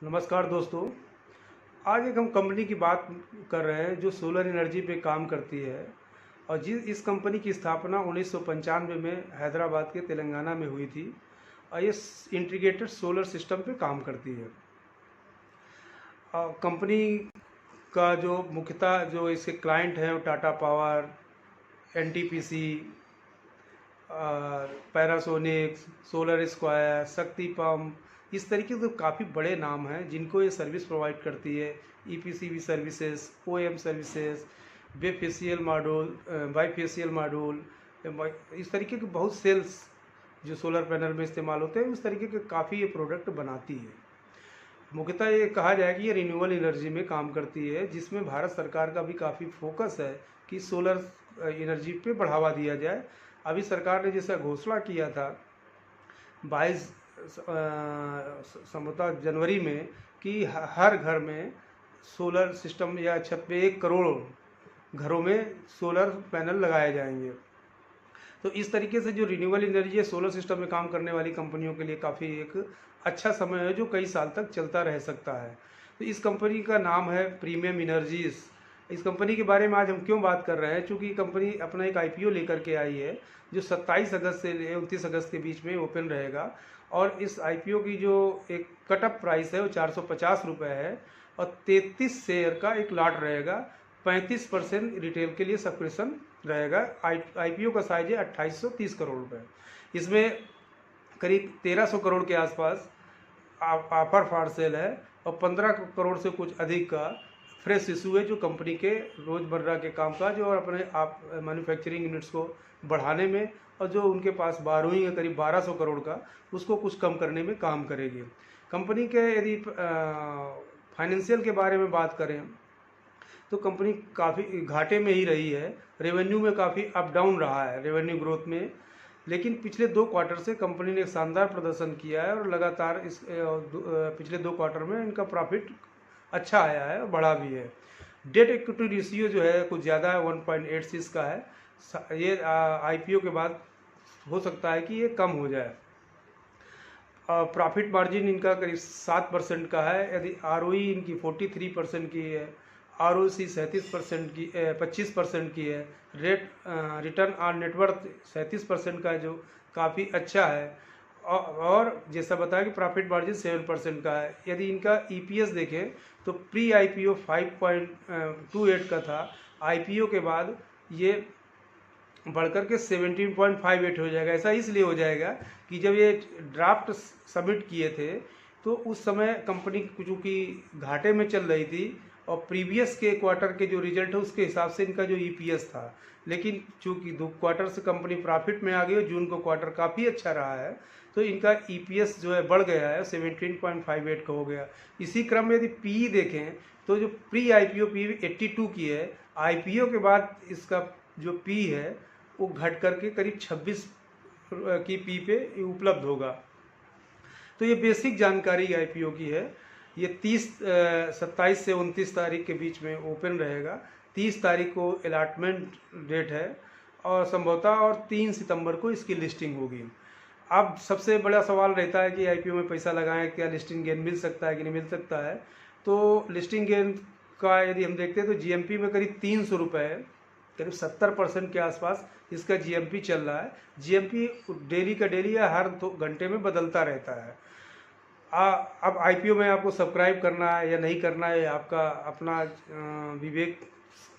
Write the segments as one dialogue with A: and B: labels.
A: नमस्कार दोस्तों। आज एक हम कंपनी की बात कर रहे हैं जो सोलर एनर्जी पे काम करती है और इस कंपनी की स्थापना 1995 में हैदराबाद के तेलंगाना में हुई थी और ये इंटीग्रेटेड सोलर सिस्टम पे काम करती है। कंपनी का जो मुख्यतः जो इसके क्लाइंट हैं वो Tata power, NTPC, Panasonic, solar square, शक्ति पंप, इस तरीके के काफ़ी बड़े नाम हैं जिनको ये सर्विस प्रोवाइड करती है। EPCB services, OM services, bifacial module, bifacial module, इस तरीके के बहुत सेल्स जो सोलर पैनल में इस्तेमाल होते हैं उस तरीके के काफ़ी ये प्रोडक्ट बनाती है। मुख्यतः ये कहा जाए कि ये रिन्यूएबल एनर्जी में काम करती है, जिसमें भारत सरकार का भी काफ़ी फोकस है कि सोलर एनर्जी पे बढ़ावा दिया जाए। अभी सरकार ने जैसा घोषणा किया था 22 संभवतः जनवरी में कि हर घर में सोलर सिस्टम या छत पे 1 करोड़ घरों में सोलर पैनल लगाए जाएंगे। तो इस तरीके से जो रिन्यूएबल एनर्जी है सोलर सिस्टम में काम करने वाली कंपनियों के लिए काफ़ी एक अच्छा समय है जो कई साल तक चलता रह सकता है। तो इस कंपनी का नाम है प्रीमियम एनर्जीज। इस कंपनी के बारे में आज हम क्यों बात कर रहे हैं, चूँकि कंपनी अपना एक आईपीओ लेकर के आई है जो 27 अगस्त से 29 अगस्त के बीच में ओपन रहेगा और इस आईपीओ की जो एक कटअप प्राइस है वो 450 रुपये है और 33 शेयर का एक लॉट रहेगा। 35% रिटेल के लिए सब्सक्रिप्शन रहेगा। आईपीओ का साइज है 2830 करोड़ रुपए। इसमें करीब 1300 करोड़ के आसपास ऑफर फॉर सेल है और 15 करोड़ से कुछ अधिक का फ्रेश इशू है जो कंपनी के रोज़मर्रा के कामकाज और अपने आप मैन्युफैक्चरिंग यूनिट्स को बढ़ाने में और जो उनके पास बारोइंग है करीब 1200 करोड़ का उसको कुछ कम करने में काम करेगी। कंपनी के यदि फाइनेंशियल के बारे में बात करें तो कंपनी काफ़ी घाटे में ही रही है। रेवेन्यू में काफ़ी अप डाउन रहा है रेवेन्यू ग्रोथ में, लेकिन पिछले 2 क्वार्टर से कंपनी ने एक शानदार प्रदर्शन किया है और लगातार इस पिछले 2 क्वार्टर में इनका प्रॉफिट अच्छा आया है और बढ़ा भी है। डेट इक्विटी रेशियो जो है कुछ ज़्यादा है, 1.86 का है। ये आईपीओ के बाद हो सकता है कि ये कम हो जाए। प्रॉफिट मार्जिन इनका करीब 7% का है। यदि आरओई इनकी 43% की है, आरओसी 37% की 25% की है। रिटर्न ऑन नेटवर्थ 37% का है जो काफ़ी अच्छा है। और जैसा बताया कि प्रॉफिट मार्जिन 7% का है। यदि इनका ईपीएस देखें तो प्री आईपीओ 5.28 का था, आईपीओ के बाद ये बढ़कर के 17.58 हो जाएगा। ऐसा इसलिए हो जाएगा कि जब ये ड्राफ्ट सबमिट किए थे तो उस समय कंपनी चूँकि घाटे में चल रही थी और प्रीवियस के क्वार्टर के जो रिजल्ट है उसके हिसाब से इनका जो ईपीएस था, लेकिन चूँकि 2 क्वार्टर से कंपनी प्रॉफिट में आ गई और जून को क्वार्टर काफ़ी अच्छा रहा है तो इनका ईपीएस जो है बढ़ गया है, 17.58 का हो गया। इसी क्रम में यदि पीई देखें तो जो प्री आईपीओ पी 82 की है, आईपीओ के बाद इसका जो पी है वो घट करके करीब 26 की पी पे उपलब्ध होगा। तो ये बेसिक जानकारी आईपीओ की है। ये 27 से 29 तारीख के बीच में ओपन रहेगा। 30 तारीख को अलॉटमेंट डेट है और संभवतः और 3 सितंबर को इसकी लिस्टिंग होगी। अब सबसे बड़ा सवाल रहता है कि आईपीओ में पैसा लगाएं, क्या लिस्टिंग गेन मिल सकता है कि नहीं मिल सकता है। तो लिस्टिंग गेन का यदि हम देखते हैं तो जीएमपी में करीब 300 रुपये है, करीब 70% के आसपास इसका जीएमपी चल रहा है। जीएमपी डेली का डेली या हर 2 घंटे में बदलता रहता है। अब आईपीओ में आपको सब्सक्राइब करना है या नहीं करना है आपका अपना विवेक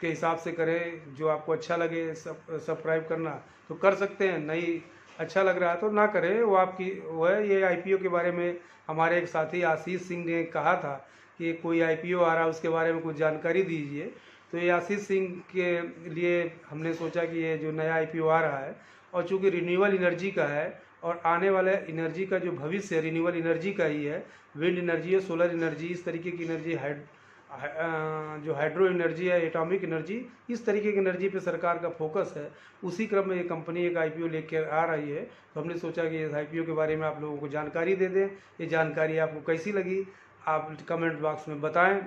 A: के हिसाब से करें। जो आपको अच्छा लगे सब्सक्राइब करना तो कर सकते हैं, नहीं अच्छा लग रहा है तो ना करें, वो आपकी वो है। ये आईपीओ के बारे में हमारे एक साथी आशीष सिंह ने कहा था कि कोई आईपीओ आ रहा है उसके बारे में कुछ जानकारी दीजिए। तो ये आशीष सिंह के लिए हमने सोचा कि ये जो नया आईपीओ आ रहा है और चूँकि रिन्यूएबल एनर्जी का है और आने वाले एनर्जी का जो भविष्य है रिन्यूएबल एनर्जी का ही है, विंड एनर्जी है, सोलर एनर्जी, इस तरीके की एनर्जी, जो हाइड्रो एनर्जी है, एटॉमिक एनर्जी, इस तरीके की एनर्जी पे सरकार का फोकस है। उसी क्रम में ये कंपनी एक आईपीओ लेकर आ रही है तो हमने सोचा कि इस आईपीओ के बारे में आप लोगों को जानकारी दे दें। ये जानकारी आपको कैसी लगी आप कमेंट बॉक्स में बताएं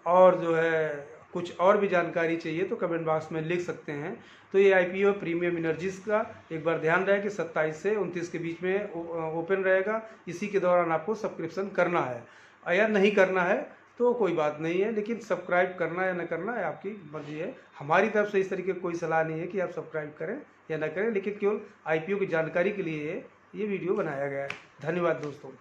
A: और जो है कुछ और भी जानकारी चाहिए तो कमेंट बॉक्स में लिख सकते हैं। तो ये आईपीओ प्रीमियम एनर्जीज का एक बार ध्यान रहे कि 27 से 29 के बीच में ओपन रहेगा। इसी के दौरान आपको सब्सक्रिप्शन करना है। अगर नहीं करना है तो कोई बात नहीं है, लेकिन सब्सक्राइब करना या न करना है आपकी मर्जी है। हमारी तरफ से इस तरीके की कोई सलाह नहीं है कि आप सब्सक्राइब करें या न करें, लेकिन केवल IPO की जानकारी के लिए ये वीडियो बनाया गया है। धन्यवाद दोस्तों।